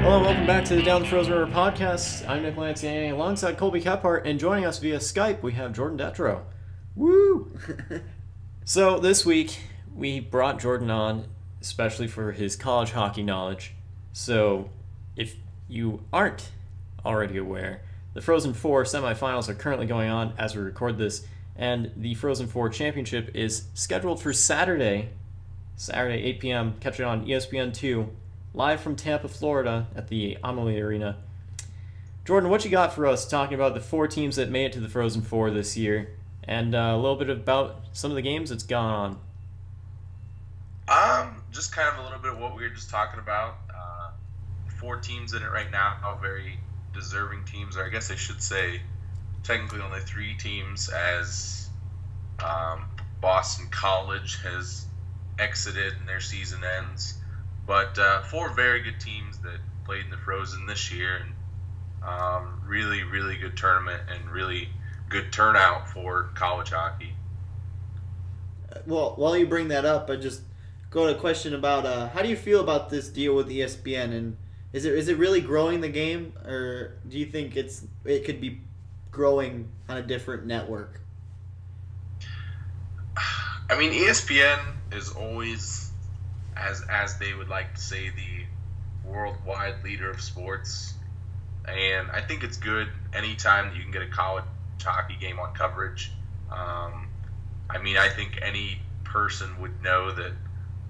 Hello and welcome back to the Down the Frozen River podcast. I'm Nick Lanciani alongside Colby Kephart, and joining us via Skype we have Jordan Dettrow. Woo! So this week we brought Jordan on, especially for his college hockey knowledge. So if you aren't already aware, the Frozen Four semifinals are currently going on as we record this, and the Frozen Four championship is scheduled for Saturday 8 p.m. Catch it on ESPN2. Live from Tampa, Florida at the Amalie Arena. Jordan, what you got for us talking about the four teams that made it to the Frozen Four this year, and a little bit about some of the games that's gone on? Just kind of a little bit of what we were just talking about. Four teams in it right now, all very deserving teams, or I guess I should say technically only three teams, as Boston College has exited and their season ends. But four very good teams that played in the Frozen this year, and really, really good tournament and really good turnout for college hockey. Well, while you bring that up, I just go to a question about how do you feel about this deal with ESPN, and is it really growing the game, or do you think it could be growing on a different network? I mean, ESPN is always, as they would like to say, the worldwide leader of sports. And I think it's good anytime that you can get a college hockey game on coverage. I mean, I think any person would know that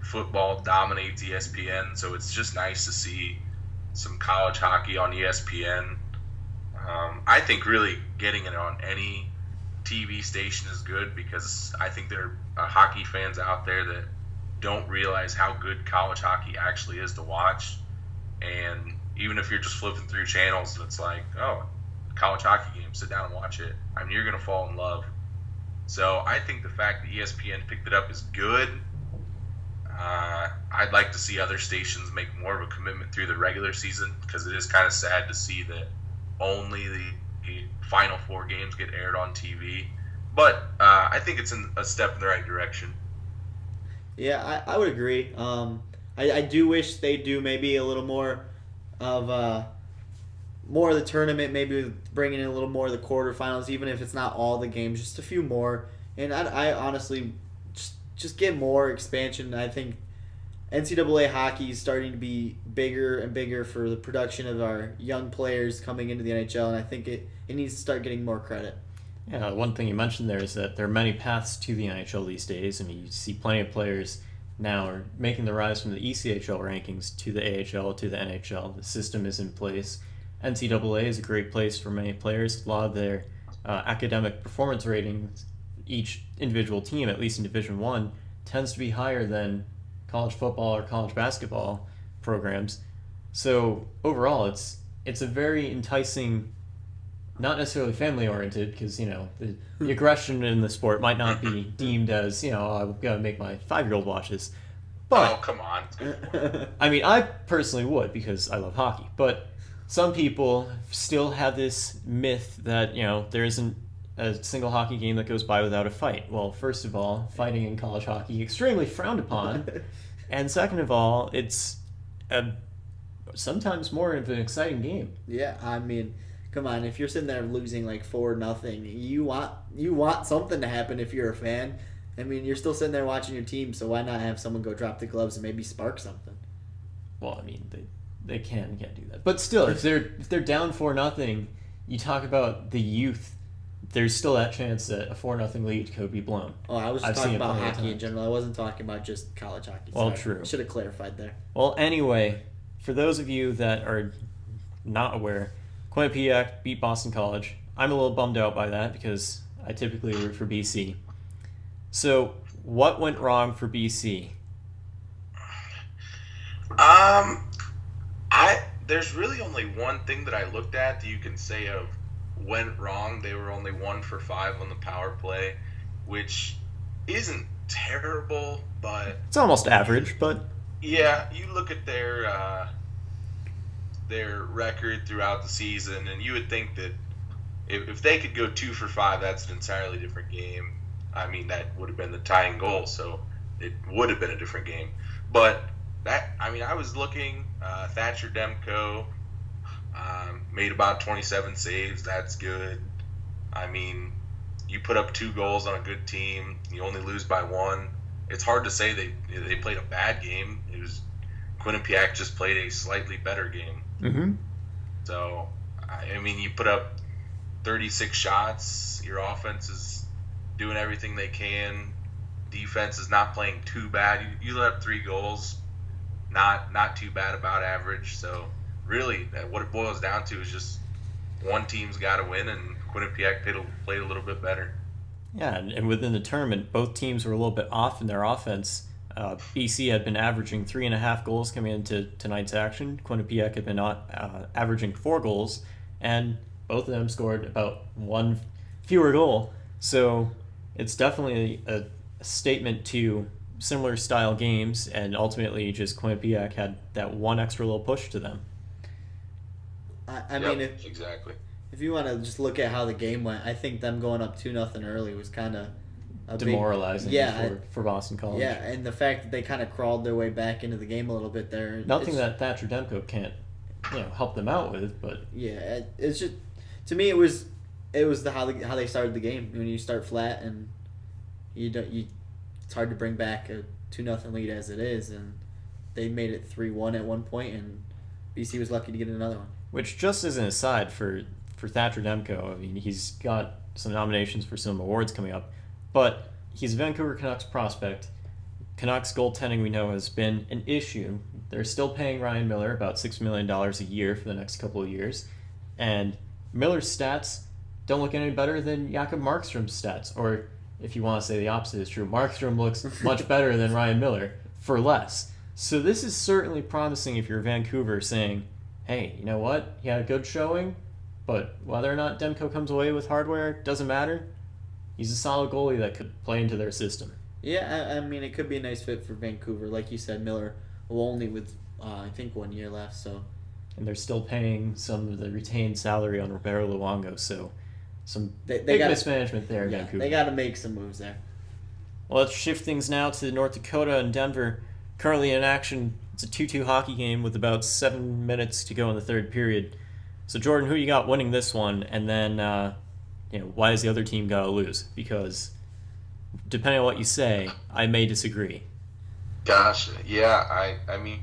football dominates ESPN, so it's just nice to see some college hockey on ESPN. I think really getting it on any TV station is good, because I think there are hockey fans out there that don't realize how good college hockey actually is to watch. And even if you're just flipping through channels and it's like, oh, college hockey game, sit down and watch it, I mean, you're going to fall in love. So I think the fact that ESPN picked it up is good. I'd like to see other stations make more of a commitment through the regular season, because it is kind of sad to see that only the Final Four games get aired on TV. But I think it's a step in the right direction. Yeah, I would agree. I do wish they do maybe a little more of the tournament, maybe bringing in a little more of the quarterfinals, even if it's not all the games, just a few more. And I honestly just get more expansion. I think NCAA hockey is starting to be bigger and bigger for the production of our young players coming into the NHL, and I think it needs to start getting more credit. Yeah, one thing you mentioned there is that there are many paths to the NHL these days. I mean, you see plenty of players now are making the rise from the ECHL rankings to the AHL to the NHL. The system is in place. NCAA is a great place for many players. A lot of their academic performance ratings, each individual team, at least in Division I, tends to be higher than college football or college basketball programs. So overall, it's a very enticing, not necessarily family-oriented, because, the aggression in the sport might not be deemed as, I've got to make my 5-year-old watch this. But, oh, come on. I mean, I personally would, because I love hockey. But some people still have this myth that, there isn't a single hockey game that goes by without a fight. Well, first of all, fighting in college hockey extremely frowned upon. And second of all, it's sometimes more of an exciting game. Yeah, I mean, come on, if you're sitting there losing like 4-0, you want something to happen if you're a fan. I mean, you're still sitting there watching your team, so why not have someone go drop the gloves and maybe spark something? Well, I mean, they can't do that. But still, if they're down 4-0, you talk about the youth. There's still that chance that a 4-0 lead could be blown. Oh, I was talking about hockey in general. I wasn't talking about just college hockey. Well, Sorry. true. I should have clarified there. Well, anyway, for those of you that are not aware, Quinnipiac beat Boston College. I'm a little bummed out by that, because I typically root for BC. So, what went wrong for BC? There's really only one thing that I looked at that you can say of went wrong. They were only 1 for 5 on the power play, which isn't terrible, but it's almost average. But yeah, you look at their record throughout the season, and you would think that if they could go 2 for 5, that's an entirely different game. I mean, that would have been the tying goal, so it would have been a different game. But I was looking Thatcher Demko made about 27 saves. That's good. I mean, you put up 2 goals on a good team. You only lose by 1. It's hard to say they played a bad game. It was Quinnipiac just played a slightly better game. Mm-hmm. So, I mean, you put up 36 shots. Your offense is doing everything they can. Defense is not playing too bad. You let up 3 goals, not too bad, about average. So, really, what it boils down to is just one team's got to win, and Quinnipiac played a little bit better. Yeah, and within the tournament, both teams were a little bit off in their offense. BC had been averaging 3.5 goals coming into tonight's action. Quinnipiac had been averaging 4 goals, and both of them scored about 1 fewer goal. So it's definitely a statement to similar style games, and ultimately just Quinnipiac had that 1 extra little push to them. I mean, exactly. If you want to just look at how the game went, I think them going up 2-0 early was kind of demoralizing for Boston College. Yeah, and the fact that they kind of crawled their way back into the game a little bit there. Nothing that Thatcher Demko can't, help them out with, but yeah, it's just, to me it was how they started the game. When you start flat and it's hard to bring back a 2-0 lead as it is, and they made it 3-1 at one point, and BC was lucky to get another one. Which, just as an aside for Thatcher Demko, I mean, he's got some nominations for some awards coming up, but he's a Vancouver Canucks prospect. Canucks goaltending, we know, has been an issue. They're still paying Ryan Miller about $6 million a year for the next couple of years, and Miller's stats don't look any better than Jakob Markstrom's stats, or if you want to say the opposite is true, Markstrom looks much better than Ryan Miller for less. So this is certainly promising if you're Vancouver, saying, hey, you know what? He had a good showing, but whether or not Demko comes away with hardware doesn't matter. He's a solid goalie that could play into their system. Yeah, I mean, it could be a nice fit for Vancouver. Like you said, Miller will only with, I think, 1 year left. So, and they're still paying some of the retained salary on Roberto Luongo, so some they big gotta, mismanagement there in Vancouver. They got to make some moves there. Well, let's shift things now to North Dakota and Denver. Currently in action, it's a 2-2 hockey game with about 7 minutes to go in the third period. So, Jordan, who you got winning this one? And then, why does the other team got to lose? Because depending on what you say, I may disagree. Gosh, yeah, I mean,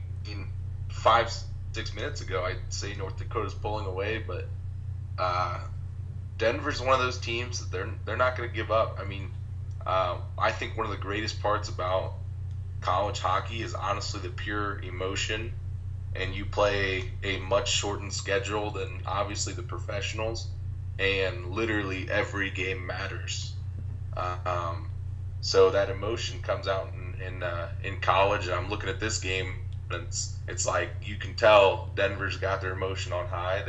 5-6 minutes ago, I'd say North Dakota's pulling away, but Denver's one of those teams that they're not going to give up. I mean, I think one of the greatest parts about college hockey is honestly the pure emotion, and you play a much shortened schedule than obviously the professionals, and literally every game matters. So that emotion comes out in college, and I'm looking at this game, and it's like you can tell Denver's got their emotion on high.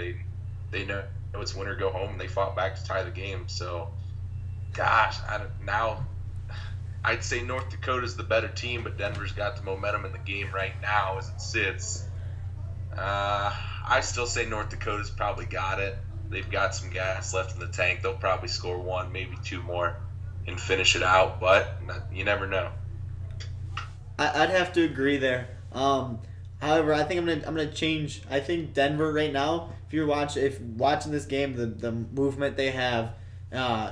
They know it's win or go home, and they fought back to tie the game. So, gosh, I'd say North Dakota's the better team, but Denver's got the momentum in the game right now as it sits. I still say North Dakota's probably got it. They've got some gas left in the tank. They'll probably score 1, maybe 2 more and finish it out, but you never know. I'd have to agree there. However, I think I'm gonna change. I think Denver right now, if watching this game, the movement they have,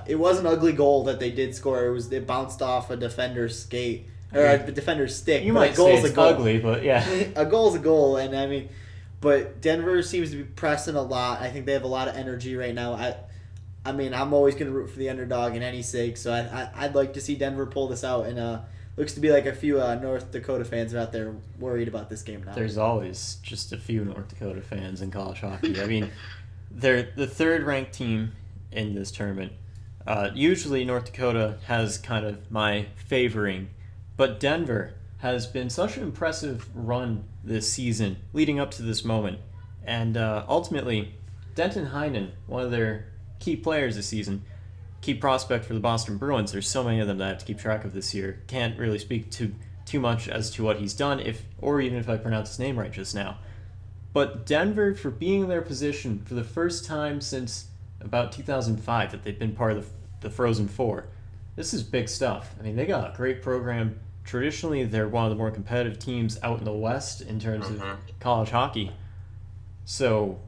it was an ugly goal that they did score. It bounced off a defender's skate or a defender's stick. You might say it's ugly, but yeah, a goal's a goal, and I mean, but Denver seems to be pressing a lot. I think they have a lot of energy right now. I mean, I'm always gonna root for the underdog in any sake, so I'd like to see Denver pull this out, and looks to be like a few North Dakota fans are out there worried about this game now. There's always just a few North Dakota fans in college hockey. I mean, they're the third-ranked team in this tournament. Usually North Dakota has kind of my favoring, but Denver has been such an impressive run this season leading up to this moment. And ultimately, Denton Heinen, one of their key players this season, key prospect for the Boston Bruins. There's so many of them that I have to keep track of this year. Can't really speak too much as to what he's done, or even if I pronounce his name right just now. But Denver, for being in their position for the first time since about 2005 that they've been part of the Frozen Four, this is big stuff. I mean, they got a great program. traditionally they're one of the more competitive teams out in the West in terms of Mhm. college hockey. So,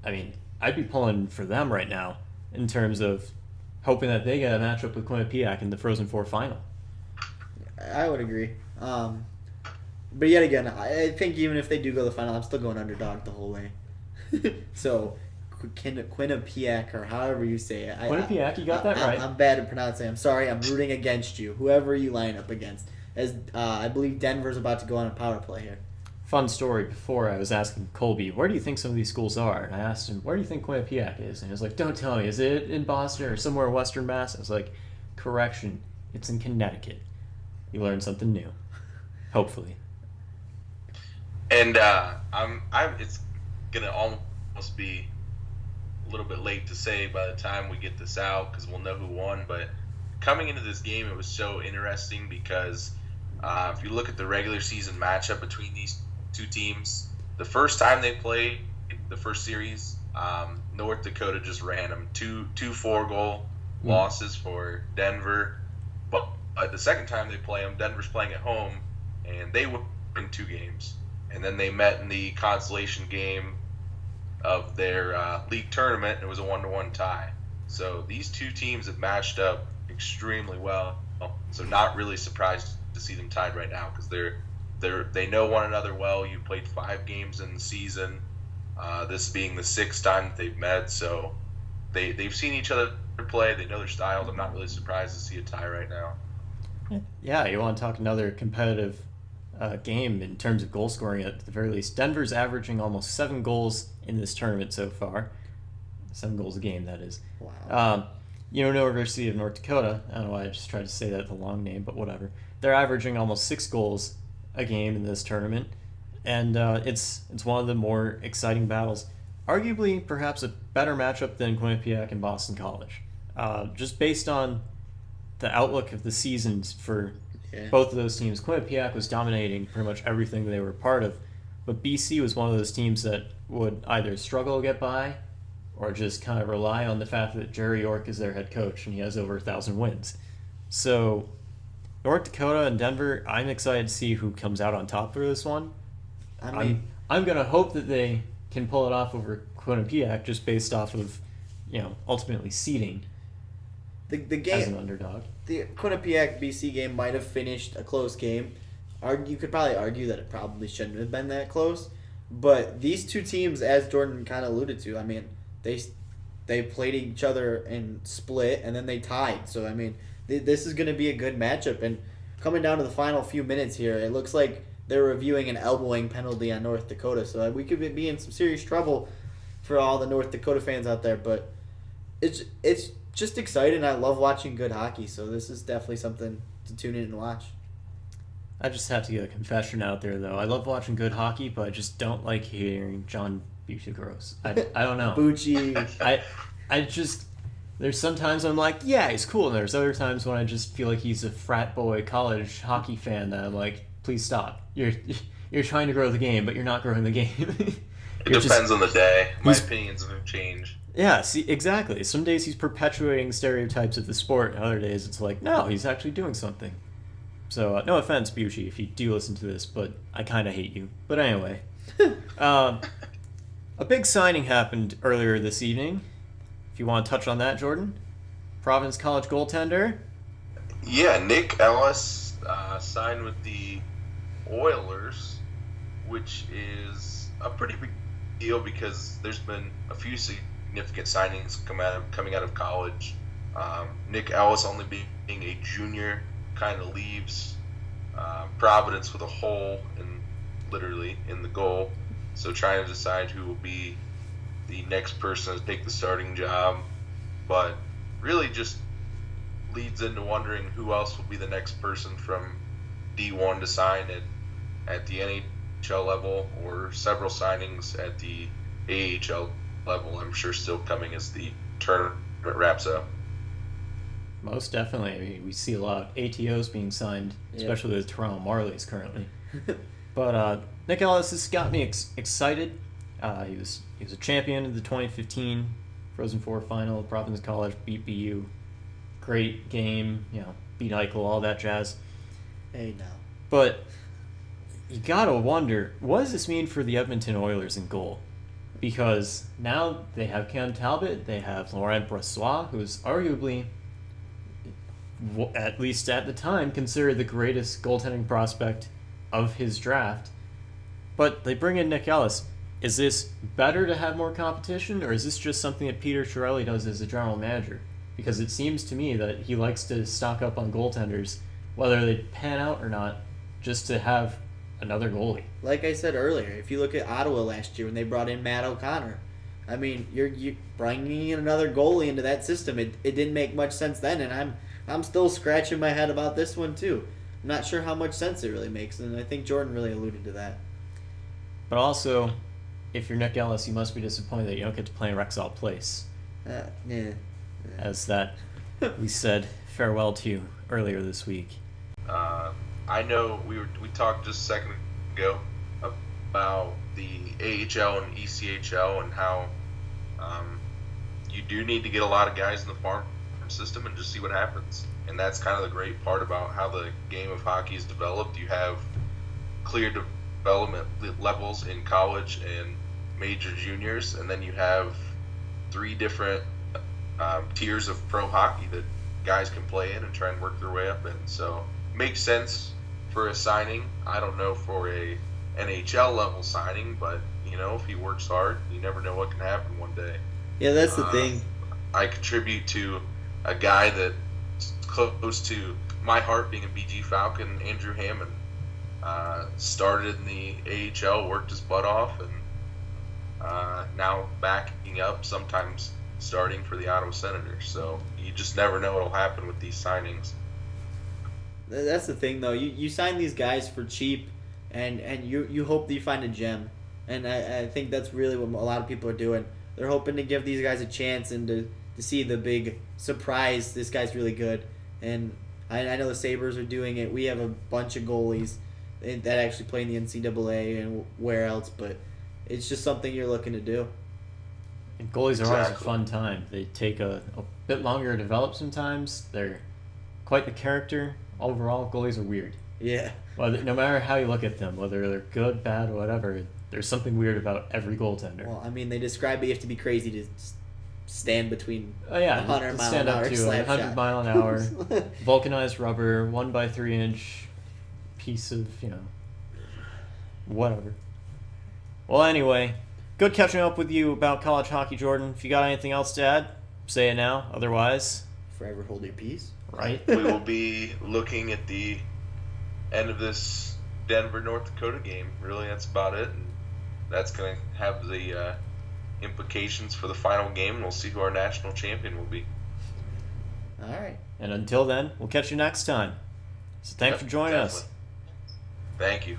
I mean, I'd be pulling for them right now in terms of hoping that they get a matchup with Quinnipiac in the Frozen Four final. I would agree. But yet again, I think even if they do go to the final, I'm still going underdog the whole way. So, Quinnipiac, or however you say it. Quinnipiac, you got that right. I'm bad at pronouncing. I'm sorry. I'm rooting against you, whoever you line up against. As I believe Denver's about to go on a power play here. Fun story, before I was asking Colby, where do you think some of these schools are? And I asked him, where do you think Quinnipiac is? And he was like, don't tell me, is it in Boston or somewhere in Western Mass? I was like, correction, it's in Connecticut. You learned something new. Hopefully. And it's gonna almost be a little bit late to say by the time we get this out because we'll know who won. But coming into this game, it was so interesting because if you look at the regular season matchup between these two teams, the first time they played the first series, North Dakota just ran them two 4-goal losses for Denver. But the second time they play them, Denver's playing at home, and they win 2 games. And then they met in the consolation game of their league tournament, and it was a 1-1 tie. So these two teams have matched up extremely well. So not really surprised to see them tied right now because they know one another well. You played 5 games in the season, this being the 6th time that they've met. So they've seen each other play. They know their styles. I'm not really surprised to see a tie right now. Yeah, you want to talk another competitive game in terms of goal scoring at the very least. Denver's averaging almost 7 goals in this tournament so far. 7 goals a game, that is. Wow. University of North Dakota, I don't know why I just tried to say that, the long name, but whatever. They're averaging almost 6 goals a game in this tournament, and it's one of the more exciting battles. Arguably, perhaps a better matchup than Quinnipiac and Boston College. Just based on the outlook of the seasons for both of those teams. Quinnipiac was dominating pretty much everything they were a part of, but BC was one of those teams that would either struggle to get by or just kind of rely on the fact that Jerry York is their head coach and he has over 1,000 wins. So North Dakota and Denver, I'm excited to see who comes out on top for this one. I'm going to hope that they can pull it off over Quinnipiac just based off of, ultimately seeding the game as an underdog. The Quinnipiac BC game might have finished a close game. You could probably argue that it probably shouldn't have been that close. But these two teams, as Jordan kind of alluded to, I mean, they played each other and split, and then they tied. So, I mean, this is going to be a good matchup. And coming down to the final few minutes here, it looks like they're reviewing an elbowing penalty on North Dakota. So we could be in some serious trouble for all the North Dakota fans out there. But it's just exciting. I love watching good hockey. So this is definitely something to tune in and watch. I just have to get a confession out there, though. I love watching good hockey, but I just don't like hearing John Bucci-Gross. I don't know. Bucci. I just... There's sometimes I'm like, yeah, he's cool. And there's other times when I just feel like he's a frat boy college hockey fan that I'm like, please stop. You're trying to grow the game, but you're not growing the game. It depends on the day. My opinions have changed. Yeah, see, exactly. Some days he's perpetuating stereotypes of the sport, and other days it's like, no, he's actually doing something. So, no offense, Bucci, if you do listen to this, but I kind of hate you. But anyway. A big signing happened earlier this evening. If you want to touch on that, Jordan. Providence College goaltender. Yeah, Nick Ellis signed with the Oilers, which is a pretty big deal because there's been a few significant signings coming out of college. Nick Ellis, only being a junior, kind of leaves Providence with a hole literally in the goal. So trying to decide who will be the next person to take the starting job, but really just leads into wondering who else will be the next person from D1 to sign at the NHL level, or several signings at the AHL level. I'm sure still coming as the tournament wraps up. Most definitely. I mean, we see a lot of ATOs being signed, especially the Toronto Marlies currently. But Nick Ellis has got me excited. He was a champion of the 2015 Frozen Four final. Providence College beat BU. Great game, beat Eichel, all that jazz. Hey, now. But you gotta wonder, what does this mean for the Edmonton Oilers in goal? Because now they have Cam Talbot, they have Laurent Brossoit, who's arguably, at least at the time, considered the greatest goaltending prospect of his draft. But they bring in Nick Ellis. Is this better to have more competition, or is this just something that Peter Chiarelli does as a general manager? Because it seems to me that he likes to stock up on goaltenders, whether they pan out or not, just to have another goalie. Like I said earlier, if you look at Ottawa last year when they brought in Matt O'Connor, I mean, you're bringing in another goalie into that system. It didn't make much sense then, and I'm still scratching my head about this one too. I'm not sure how much sense it really makes, and I think Jordan really alluded to that. But also, if you're Nick Ellis, you must be disappointed that you don't get to play in Rexall Place. Yeah. As that we said farewell to earlier this week. I know we talked just a second ago about the AHL and ECHL and how you do need to get a lot of guys in the farm system and just see what happens. And that's kind of the great part about how the game of hockey is developed. You have clear development levels in college and major juniors, and then you have 3 different tiers of pro hockey that guys can play in and try and work their way up in. So it makes sense for a signing. I don't know for a NHL level signing, but if he works hard, you never know what can happen one day. Yeah, that's the thing. I contribute to a guy that's close to my heart, being a BG Falcon, Andrew Hammond. Started in the AHL, worked his butt off, and now backing up, sometimes starting for the Ottawa Senators. So you just never know what'll happen with these signings. That's the thing, though. You sign these guys for cheap, and you hope that you find a gem. And I think that's really what a lot of people are doing. They're hoping to give these guys a chance and to see the big surprise, this guy's really good. And I know the Sabres are doing it. We have a bunch of goalies that actually play in the NCAA and where else, but it's just something you're looking to do. And goalies are always a fun time. They take a bit longer to develop sometimes. They're quite the character. Overall, goalies are weird. Yeah. Well, no matter how you look at them, whether they're good, bad, or whatever, there's something weird about every goaltender. Well, I mean, they describe it, you have to be crazy to stand between 100 mile stand an up hour to slap 100 shot. mile an hour, vulcanized rubber, 1x3 inch piece of, whatever. Well, anyway, good catching up with you about college hockey, Jordan. If you got anything else to add, say it now. Otherwise, Forever hold your peace. Right. We will be looking at the end of this Denver, North Dakota game. Really, that's about it. And that's going to have the implications for the final game, and we'll see who our national champion will be. All right. And until then, we'll catch you next time. So thanks for joining us. Thank you.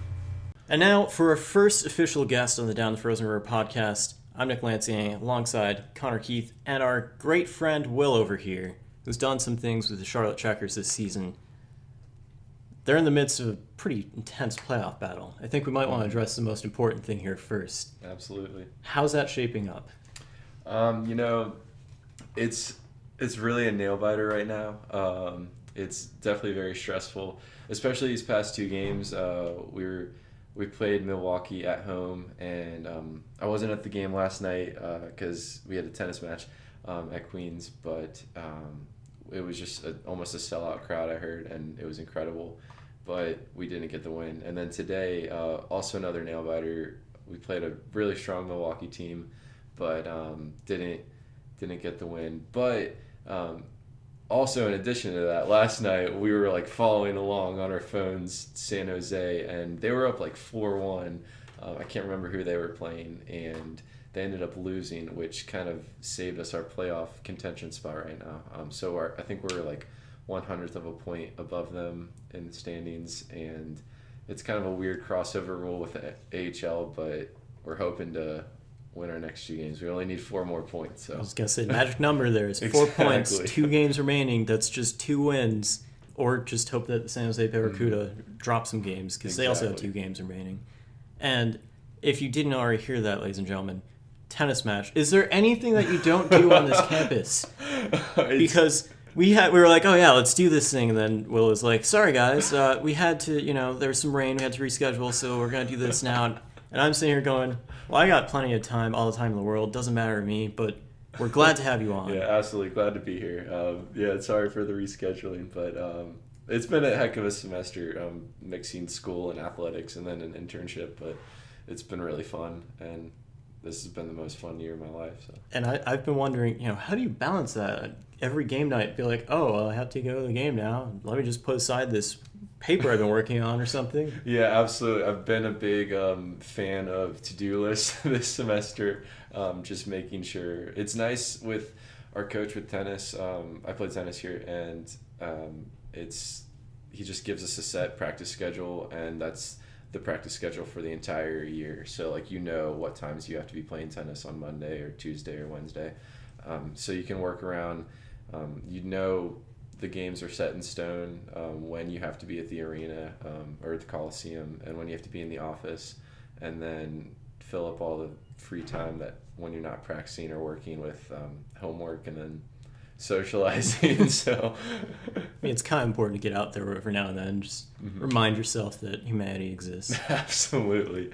And now for our first official guest on the Down the Frozen River podcast. I'm Nick Lansing alongside Connor Keith and our great friend Will over here, who's done some things with the Charlotte Checkers this season. They're in the midst of a pretty intense playoff battle. I think we might want to address the most important thing here first. Absolutely. How's that shaping up? It's really a nail biter right now. It's definitely very stressful, especially these past 2 games. We played Milwaukee at home, and I wasn't at the game last night because we had a tennis match at Queens, but it was just almost a sellout crowd, I heard, and it was incredible, but we didn't get the win. And then today, also another nail biter. We played a really strong Milwaukee team, but didn't get the win. But also, in addition to that, last night we were following along on our phones San Jose, and they were up 4-1. I can't remember who they were playing, and they ended up losing, which kind of saved us our playoff contention spot right now. So I think we're 1/100th of a point above them in the standings, and it's kind of a weird crossover rule with the AHL, but we're hoping to win our next 2 games. We only need 4 more points. So I was going to say, the magic number there is 4 points, 2 games remaining. That's just 2 wins. Or just hope that the San Jose Barracuda drop some games, because they also have 2 games remaining. And if you didn't already hear that, ladies and gentlemen, tennis match. Is there anything that you don't do on this campus? Because we were like, oh yeah, let's do this thing, and then Will was like, sorry guys, we had to, there was some rain, we had to reschedule, so we're gonna do this now. And I'm sitting here going, well, I got plenty of time, all the time in the world, doesn't matter to me, but we're glad to have you on. Yeah, absolutely glad to be here. Sorry for the rescheduling, but it's been a heck of a semester, mixing school and athletics and then an internship, but it's been really fun, and this has been the most fun year of my life. So. And I've been wondering, how do you balance that? Every game night, be like, oh, well, I have to go to the game now. Let me just put aside this paper I've been working on or something. Yeah, absolutely. I've been a big fan of to-do lists this semester, just making sure. It's nice with our coach with tennis. I play tennis here, and he just gives us a set practice schedule, and that's the practice schedule for the entire year. So what times you have to be playing tennis on Monday or Tuesday or Wednesday. So you can work around, the games are set in stone, when you have to be at the arena or at the Coliseum, and when you have to be in the office, and then fill up all the free time that when you're not practicing or working with homework and then socializing. So I mean, it's kind of important to get out there every now and then, just remind yourself that humanity exists. Absolutely.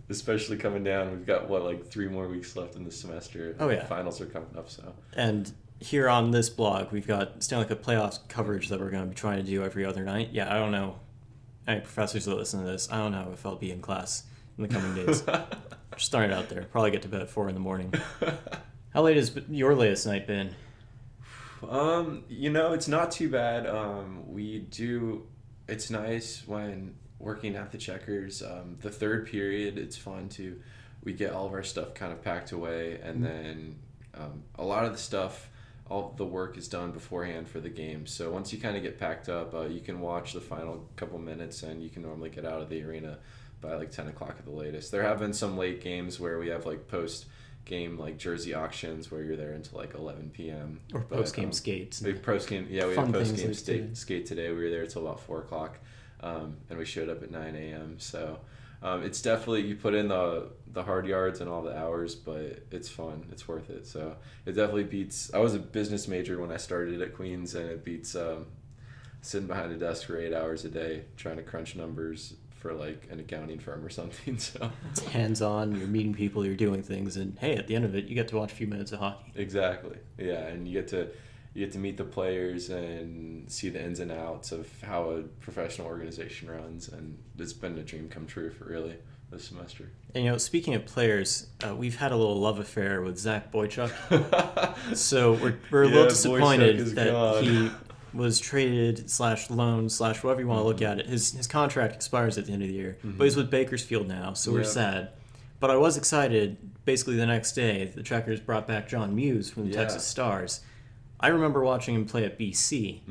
Especially coming down, we've got 3 more weeks left in the semester. Oh yeah, finals are coming up. So and here on this blog, we've got Stanley Cup playoffs coverage that we're going to be trying to do every other night. Yeah, I don't know any professors that listen to this. I don't know if I'll be in class in the coming days. Just throwing it out there. Probably get to bed at 4 a.m. How late has your latest night been? It's not too bad. It's nice when working at the Checkers. The third period, it's fun we get all of our stuff kind of packed away, and then a lot of the stuff, all the work is done beforehand for the game. So once you kind of get packed up, you can watch the final couple minutes, and you can normally get out of the arena by 10 o'clock at the latest. There have been some late games where we have post-game jersey auctions where you're there until 11 p.m. Or post-game skates. We had post-game skate today. We were there until about 4 o'clock, and we showed up at 9 a.m. So it's definitely, you put in the hard yards and all the hours, but it's fun. It's worth it. So it definitely beats. I was a business major when I started at Queens, and it beats sitting behind a desk for 8 hours a day trying to crunch numbers for an accounting firm or something. So it's hands-on. You're meeting people. You're doing things, and hey, at the end of it, you get to watch a few minutes of hockey. Exactly. Yeah, and you get to meet the players and see the ins and outs of how a professional organization runs, and it's been a dream come true for really this semester. And speaking of players, we've had a little love affair with Zach Boychuk. So we're a little disappointed that he was traded /loan / whatever you want to look at it. His contract expires at the end of the year, but he's with Bakersfield now, so we're sad. But I was excited. Basically, the next day, the Checkers brought back John Muse from the Texas Stars. I remember watching him play at BC,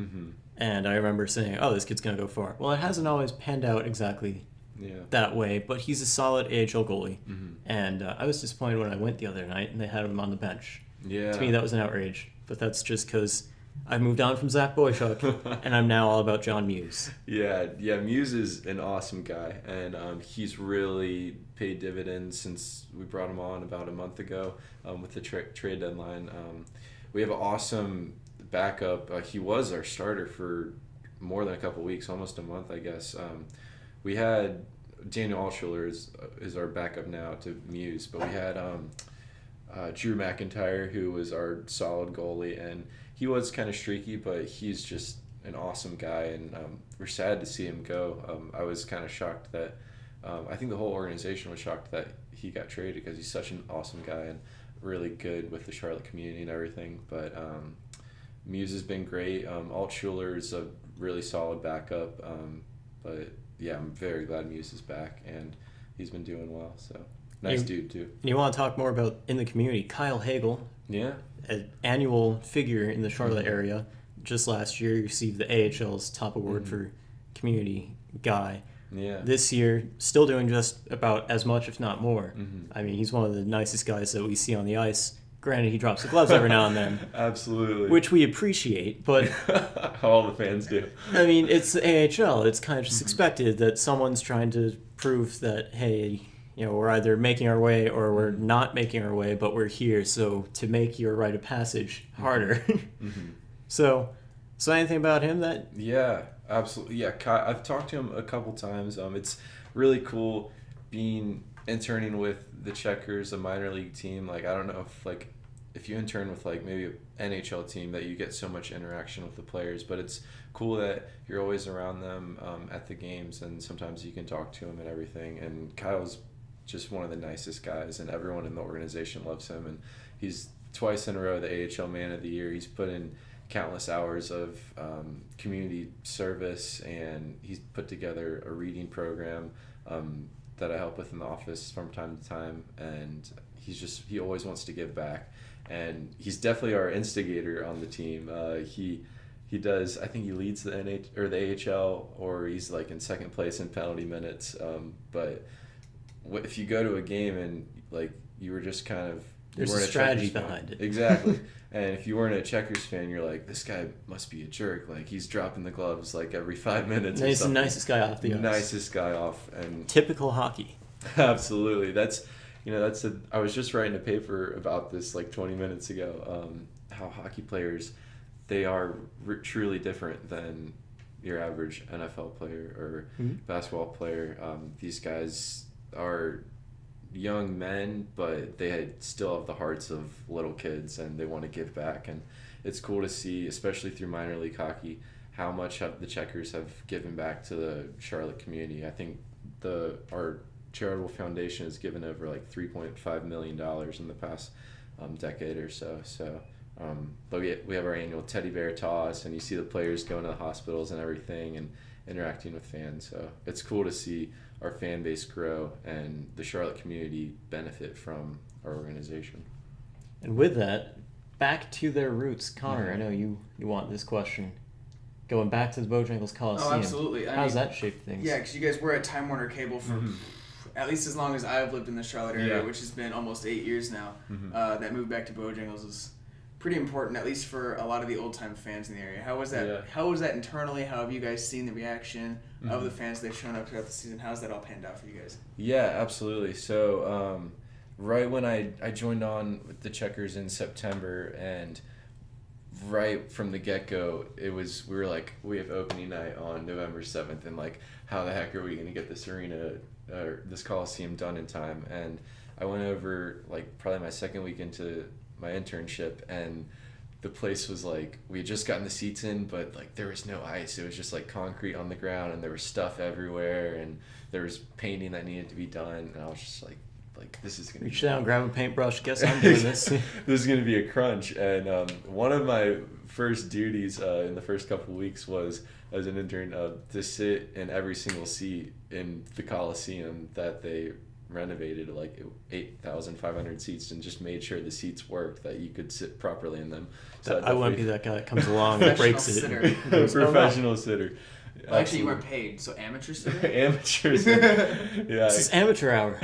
and I remember saying, oh, this kid's going to go far. Well, it hasn't always panned out exactly that way, but he's a solid AHL goalie. And I was disappointed when I went the other night and they had him on the bench. Yeah. To me, that was an outrage, but that's just because I moved on from Zach Boychuk, and I'm now all about John Muse. Yeah, Muse is an awesome guy, and he's really paid dividends since we brought him on about a month ago with the trade deadline. We have an awesome backup. He was our starter for more than a couple weeks, almost a month, I guess. We had Daniel Altschuler is our backup now to Muse, but we had Drew McIntyre, who was our solid goalie, and he was kind of streaky, but he's just an awesome guy, and we're sad to see him go. I was kind of shocked that I think the whole organization was shocked that he got traded because he's such an awesome guy and really good with the Charlotte community and everything. But Muse has been great. Altschuler is a really solid backup, but yeah, I'm very glad Muse is back, and he's been doing well. So nice dude too. And you want to talk more about in the community? Kyle Hagel. Yeah. An annual figure in the Charlotte area. Just last year, he received the AHL's top award for community guy. Yeah. This year, still doing just about as much, if not more. I mean, he's one of the nicest guys that we see on the ice. Granted, he drops the gloves every now and then. Absolutely. Which we appreciate, but... all the fans do. I mean, it's the AHL. It's kind of just expected that someone's trying to prove that, hey, we're either making our way or we're not making our way, but we're here, so to make your rite of passage harder. So, So anything about him that Yeah, absolutely. Yeah, I've talked to him a couple times. It's really cool being interning with the Checkers, a minor league team. Like I don't know if you intern with like maybe an NHL team that you get so much interaction with the players, but it's cool that you're always around them at the games, and sometimes you can talk to him and everything. And Kyle's just one of the nicest guys, and everyone in the organization loves him. And he's twice in a row the AHL Man of the Year. He's put in countless hours of community service, and he's put together a reading program that I help with in the office from time to time, and he always wants to give back, and he's definitely our instigator on the team. He does, I think he leads the the AHL, or he's like in second place in penalty minutes, but if you go to a game and like you were just kind of there's a strategy behind it. Exactly. And if you weren't a Checkers fan, you're like, this guy must be a jerk. Like, he's dropping the gloves like every 5 minutes. He's the nicest guy off the ice. Nicest guy off. And typical hockey. Absolutely. I was just writing a paper about this like 20 minutes ago. How hockey players, they are truly different than your average NFL player or basketball player. These guys are young men, but they still have the hearts of little kids, and they want to give back. And it's cool to see, especially through minor league hockey, how much the Checkers have given back to the Charlotte community. I think our charitable foundation has given over like $3.5 million in the past decade or so. But we have our annual teddy bear toss, and you see the players going to the hospitals and everything and interacting with fans. So it's cool to see our fan base grow and the Charlotte community benefit from our organization. And with that, back to their roots. Connor, I know you want this question. Going back to the Bojangles Coliseum. Oh, absolutely. How's that shaped things? Yeah, because you guys were at Time Warner Cable for at least as long as I've lived in the Charlotte area, which has been almost 8 years now. That move back to Bojangles is pretty important, at least for a lot of the old-time fans in the area. How was that? Yeah. How was that internally? How have you guys seen the reaction of the fans that have shown up throughout the season? How's that all panned out for you guys? Yeah, absolutely. So right when I joined on with the Checkers in September, and right from the get-go, we were like, we have opening night on November 7th, and like, how the heck are we going to get this arena or this Coliseum done in time? And I went over like probably my second week into my internship, and the place was like, we had just gotten the seats in, but like there was no ice. It was just like concrete on the ground, and there was stuff everywhere, and there was painting that needed to be done, and I was just like this is gonna reach down, grab a paintbrush, guess I'm doing this. This is gonna be a crunch. And one of my first duties in the first couple of weeks was, as an intern, to sit in every single seat in the Coliseum that they renovated, like 8,500 seats, and just made sure the seats worked, that you could sit properly in them. So I wouldn't be that guy that comes along and breaks it. Professional sitter. Well, actually, you weren't paid, so amateur sitter? Amateur sitter. Yeah. This is amateur hour.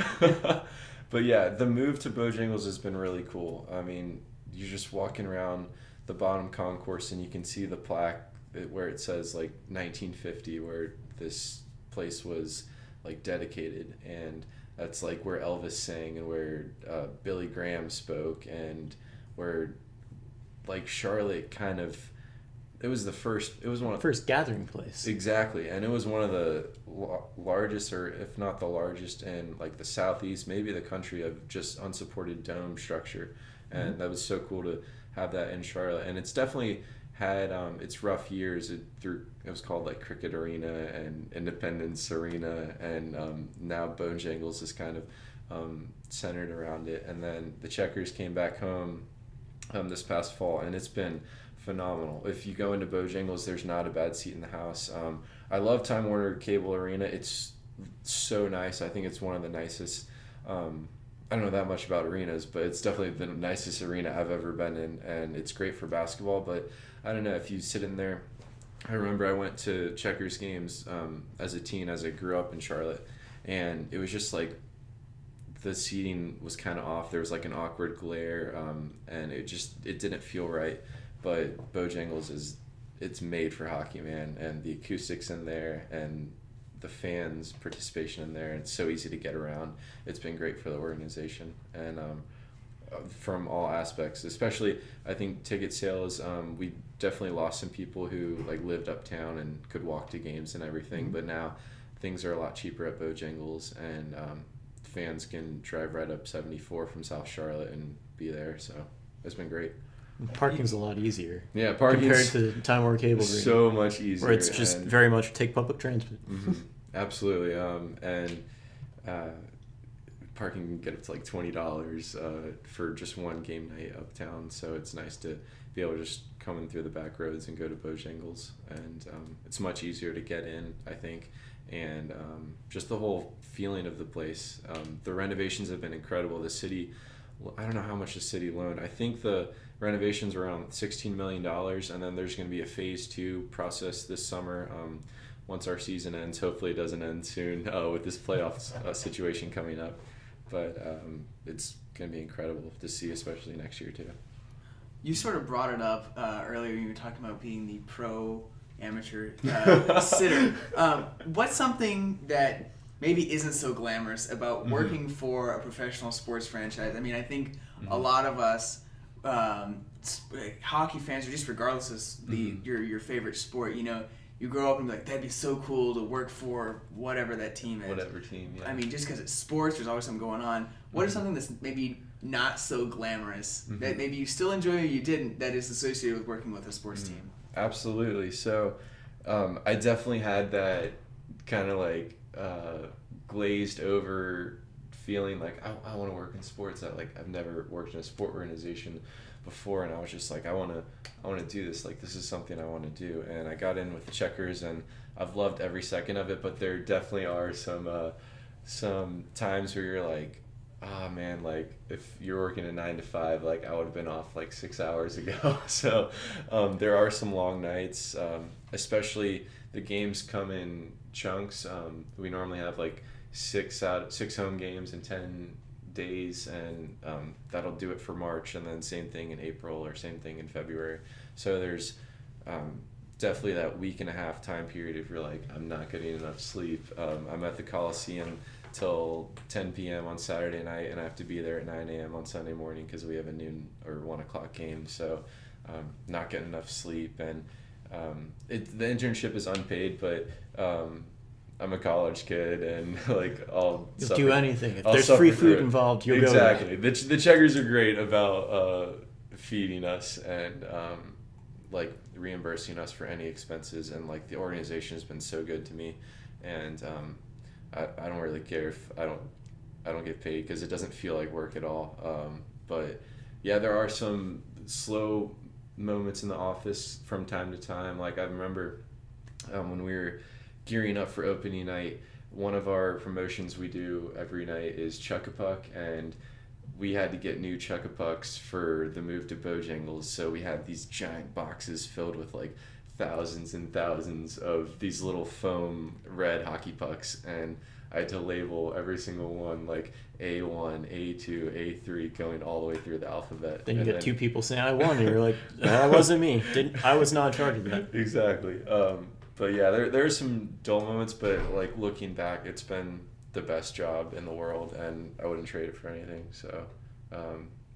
But yeah, the move to Bojangles has been really cool. I mean, you're just walking around the bottom concourse, and you can see the plaque where it says like 1950, where this place was like dedicated, and that's like where Elvis sang, and where Billy Graham spoke, and where like Charlotte kind of, it was one of the first gathering place. Exactly. And it was one of the largest, or if not the largest, in like the southeast, maybe the country, of just unsupported dome structure. And that was so cool to have that in Charlotte. And it's definitely had its rough years. It was called like Cricket Arena and Independence Arena, and now Bojangles is kind of centered around it. And then the Checkers came back home this past fall, and it's been phenomenal. If you go into Bojangles, there's not a bad seat in the house. I love Time Warner Cable Arena. It's so nice. I think it's one of the nicest. I don't know that much about arenas, but it's definitely the nicest arena I've ever been in, and it's great for basketball. But I don't know, if you sit in there, I remember I went to Checkers games as a teen, as I grew up in Charlotte, and it was just like the seating was kind of off. There was like an awkward glare, and it didn't feel right. But Bojangles it's made for hockey, man, and the acoustics in there, and the fans' participation in there. It's so easy to get around. It's been great for the organization, and from all aspects. Especially, I think ticket sales. We definitely lost some people who like lived uptown and could walk to games and everything. But now things are a lot cheaper at Bojangles, and fans can drive right up 74 from South Charlotte and be there. So it's been great. Parking's a lot easier. Yeah, parking compared to Time Warner Cable. So much easier. Where it's just very much take public transit. Absolutely. And parking can get up to like $20 for just one game night uptown. So it's nice to be able to just come in through the back roads and go to Bojangles. And it's much easier to get in, I think. And just the whole feeling of the place. The renovations have been incredible. The city, I don't know how much the city loaned. I think the renovations were around $16 million, and then there's going to be a phase 2 process this summer. Once our season ends, hopefully it doesn't end soon with this playoff situation coming up. But it's going to be incredible to see, especially next year too. You sort of brought it up earlier when you were talking about being the pro amateur sitter. What's something that maybe isn't so glamorous about working for a professional sports franchise? I mean, I think a lot of us, hockey fans, or just regardless of your favorite sport, you know, you grow up and be like, that'd be so cool to work for whatever that team is. Whatever team, yeah. I mean, just because it's sports, there's always something going on. What is something that's maybe not so glamorous, that maybe you still enjoy or you didn't, that is associated with working with a sports team? Absolutely. So I definitely had that kind of like glazed over feeling like I want to work in sports. I've never worked in a sport organization before, and I was just like, I want to do this. Like, this is something I want to do. And I got in with the Checkers, and I've loved every second of it. But there definitely are some times where you're like, oh man, like if you're working a 9 to 5, like I would have been off like 6 hours ago. So there are some long nights, especially the games come in chunks. We normally have like 6 home games in 10 days, and that'll do it for March, and then same thing in April or same thing in February. So there's definitely that week and a half time period if you're like, I'm not getting enough sleep. I'm at the Coliseum till 10 p.m. on Saturday night, and I have to be there at 9 a.m. on Sunday morning because we have a noon or 1 o'clock game. So not getting enough sleep, and the internship is unpaid, but I'm a college kid, and like you'll do anything if there's free food involved. You'll exactly. go. The Checkers are great about feeding us and like reimbursing us for any expenses, and like the organization has been so good to me, and I don't really care if I don't get paid because it doesn't feel like work at all. But yeah, there are some slow moments in the office from time to time. Like I remember when we were gearing up for opening night, one of our promotions we do every night is Chuck-a-Puck, and we had to get new Chuck-a-Pucks for the move to Bojangles. So we had these giant boxes filled with like thousands and thousands of these little foam red hockey pucks, and I had to label every single one like A1, A2, A3, going all the way through the alphabet. Then you get 2 people saying, I won, and you're like, that wasn't me. I was not in charge of that. Exactly. But yeah, there are some dull moments, but like looking back, it's been the best job in the world, and I wouldn't trade it for anything. So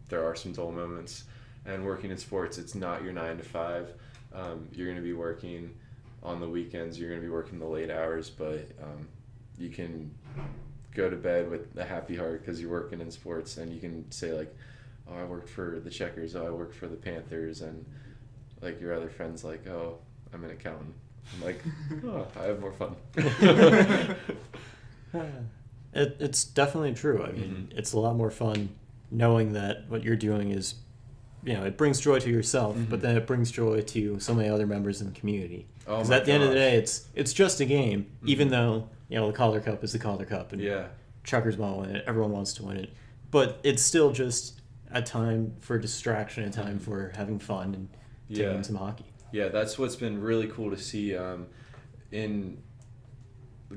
there are some dull moments, and working in sports, it's not your 9 to 5. You're going to be working on the weekends, you're going to be working the late hours, but you can go to bed with a happy heart because you're working in sports, and you can say like, oh, I worked for the Checkers, oh, I worked for the Panthers, and like your other friends like, oh, I'm an accountant. I'm like, oh, I have more fun. It's definitely true. I mean, it's a lot more fun knowing that what you're doing is, you know, it brings joy to yourself, but then it brings joy to so many other members in the community. Because at the end of the day, it's just a game, even though, you know, the Calder Cup is the Calder Cup, and Chuckers want to win it, everyone wants to win it. But it's still just a time for distraction, a time for having fun and taking some hockey. Yeah, that's what's been really cool to see. In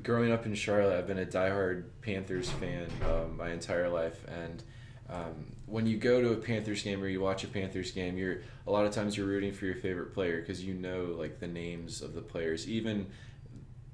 growing up in Charlotte, I've been a diehard Panthers fan my entire life, and when you go to a Panthers game or you watch a Panthers game, a lot of times you're rooting for your favorite player because you know like the names of the players. Even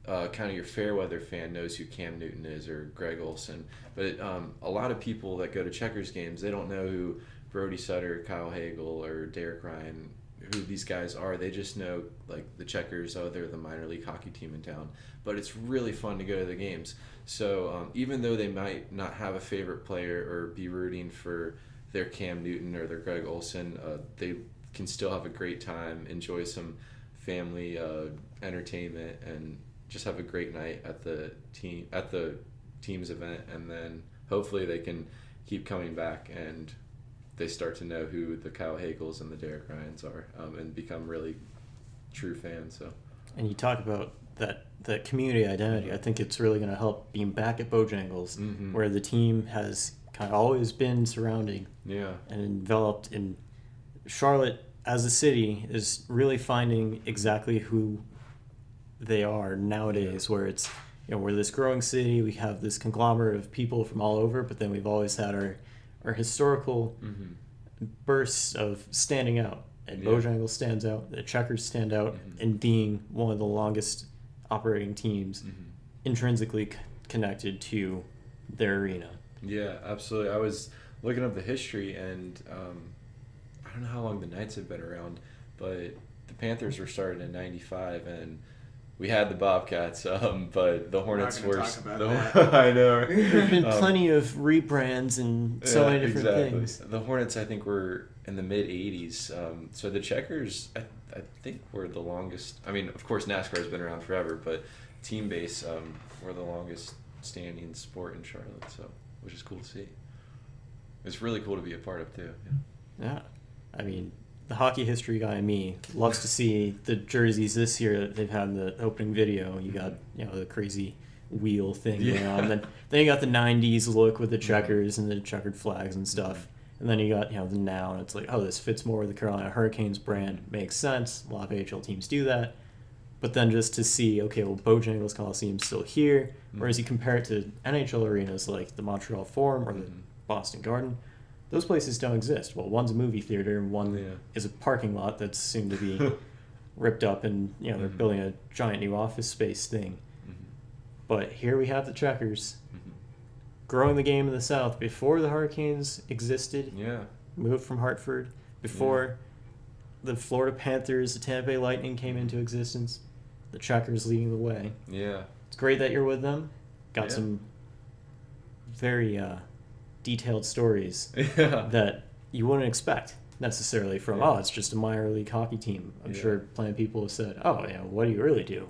kind of your Fairweather fan knows who Cam Newton is or Greg Olson, but a lot of people that go to Checkers games, they don't know who Brody Sutter, Kyle Hagel, or Derek Ryan, who these guys are. They just know, like, the Checkers, oh, they're the minor league hockey team in town. But it's really fun to go to the games. So even though they might not have a favorite player or be rooting for their Cam Newton or their Greg Olson, they can still have a great time, enjoy some family entertainment, and just have a great night at the team's event. And then hopefully they can keep coming back and they start to know who the Kyle Hagels and the Derek Ryans are, and become really true fans. So. And you talk about that community identity. I think it's really going to help being back at Bojangles, where the team has kind of always been surrounding and enveloped in Charlotte as a city is really finding exactly who they are nowadays, where it's, we're this growing city, we have this conglomerate of people from all over, but then we've always had our historical bursts of standing out. And Bojangles stands out, the Checkers stand out in being one of the longest operating teams intrinsically connected to their arena. Yeah, absolutely. I was looking up the history, and I don't know how long the Knights have been around, but the Panthers were started in '95, and we had the Bobcats, but the Hornets were. I know. There's been plenty of rebrands and so many different things. The Hornets, I think, were in the mid '80s. So the Checkers, I think, were the longest. I mean, of course, NASCAR has been around forever, but team base were the longest standing sport in Charlotte. So, which is cool to see. It's really cool to be a part of too. Yeah, I mean, the hockey history guy in me loves to see the jerseys this year that they've had in the opening video. You got, the crazy wheel thing going on. Then you got the 90s look with the checkers and the checkered flags and stuff. And then you got, the now, and it's like, oh, this fits more with the Carolina Hurricanes brand. Makes sense. A lot of AHL teams do that. But then just to see, okay, well, Bojangles Coliseum's still here, whereas you compare it to NHL arenas like the Montreal Forum or the Boston Garden, those places don't exist. Well, one's a movie theater and one is a parking lot that's soon to be ripped up, and they're building a giant new office space thing. But here we have the Checkers growing the game in the South before the Hurricanes existed. Moved from Hartford before the Florida Panthers, the Tampa Bay Lightning came into existence. The Checkers leading the way. It's great that you're with them. Got some very detailed stories that you wouldn't expect necessarily from, it's just a minor league hockey team. I'm sure plenty of people have said, what do you really do?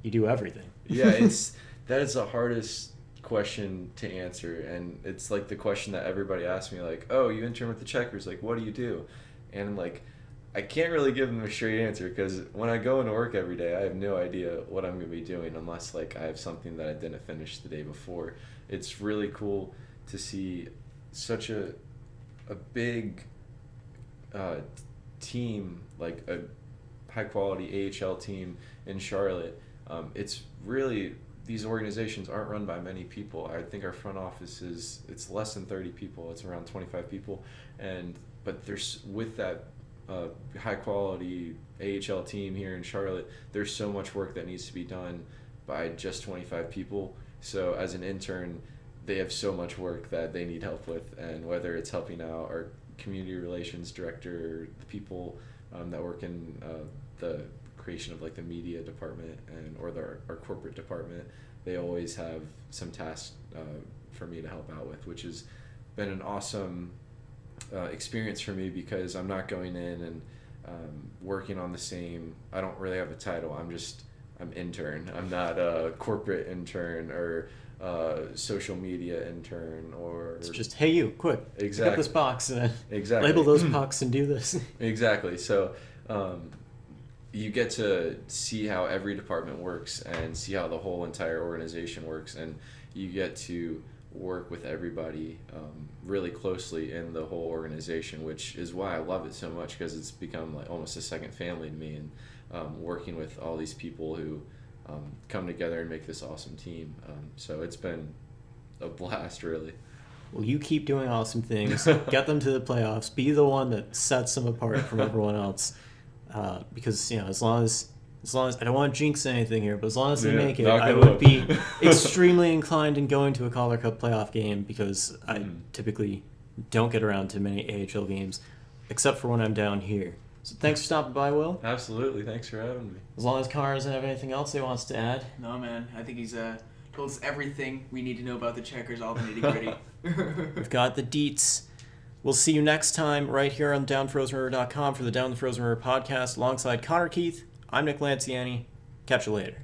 You do everything. That is the hardest question to answer, and it's like the question that everybody asks me, like, oh, you intern with the Checkers, like, what do you do? And like, I can't really give them a straight answer, because when I go into work every day, I have no idea what I'm going to be doing unless like I have something that I didn't finish the day before. It's really cool to see such a big team, like a high quality AHL team in Charlotte. It's really, these organizations aren't run by many people. I think our front office it's less than 30 people. It's around 25 people, but there's, with that high quality AHL team here in Charlotte, there's so much work that needs to be done by just 25 people. So as an intern, they have so much work that they need help with, and whether it's helping out our community relations director, the people that work in the creation of like the media department or our corporate department, they always have some tasks for me to help out with, which has been an awesome experience for me, because I'm not going in and working on the same. I don't really have a title. I'm intern. I'm not a corporate intern or social media intern, or it's just, hey, you, quick, pick up this box and label those pucks and do this. Exactly. So you get to see how every department works and see how the whole entire organization works, and you get to work with everybody really closely in the whole organization, which is why I love it so much, because it's become like almost a second family to me, and working with all these people who come together and make this awesome team. So it's been a blast, really. Well, you keep doing awesome things. Get them to the playoffs. Be the one that sets them apart from everyone else. Because as long as I don't want to jinx anything here, but as long as they make it, I would be extremely inclined in going to a Calder Cup playoff game, because I typically don't get around to many AHL games, except for when I'm down here. So thanks for stopping by, Will. Absolutely. Thanks for having me. As long as Connor doesn't have anything else he wants to add. No, man. I think he's told us everything we need to know about the Checkers, all the nitty-gritty. We've got the deets. We'll see you next time right here on downthefrozenriver.com for the Down the Frozen River podcast alongside Connor Keith. I'm Nick Lanciani. Catch you later.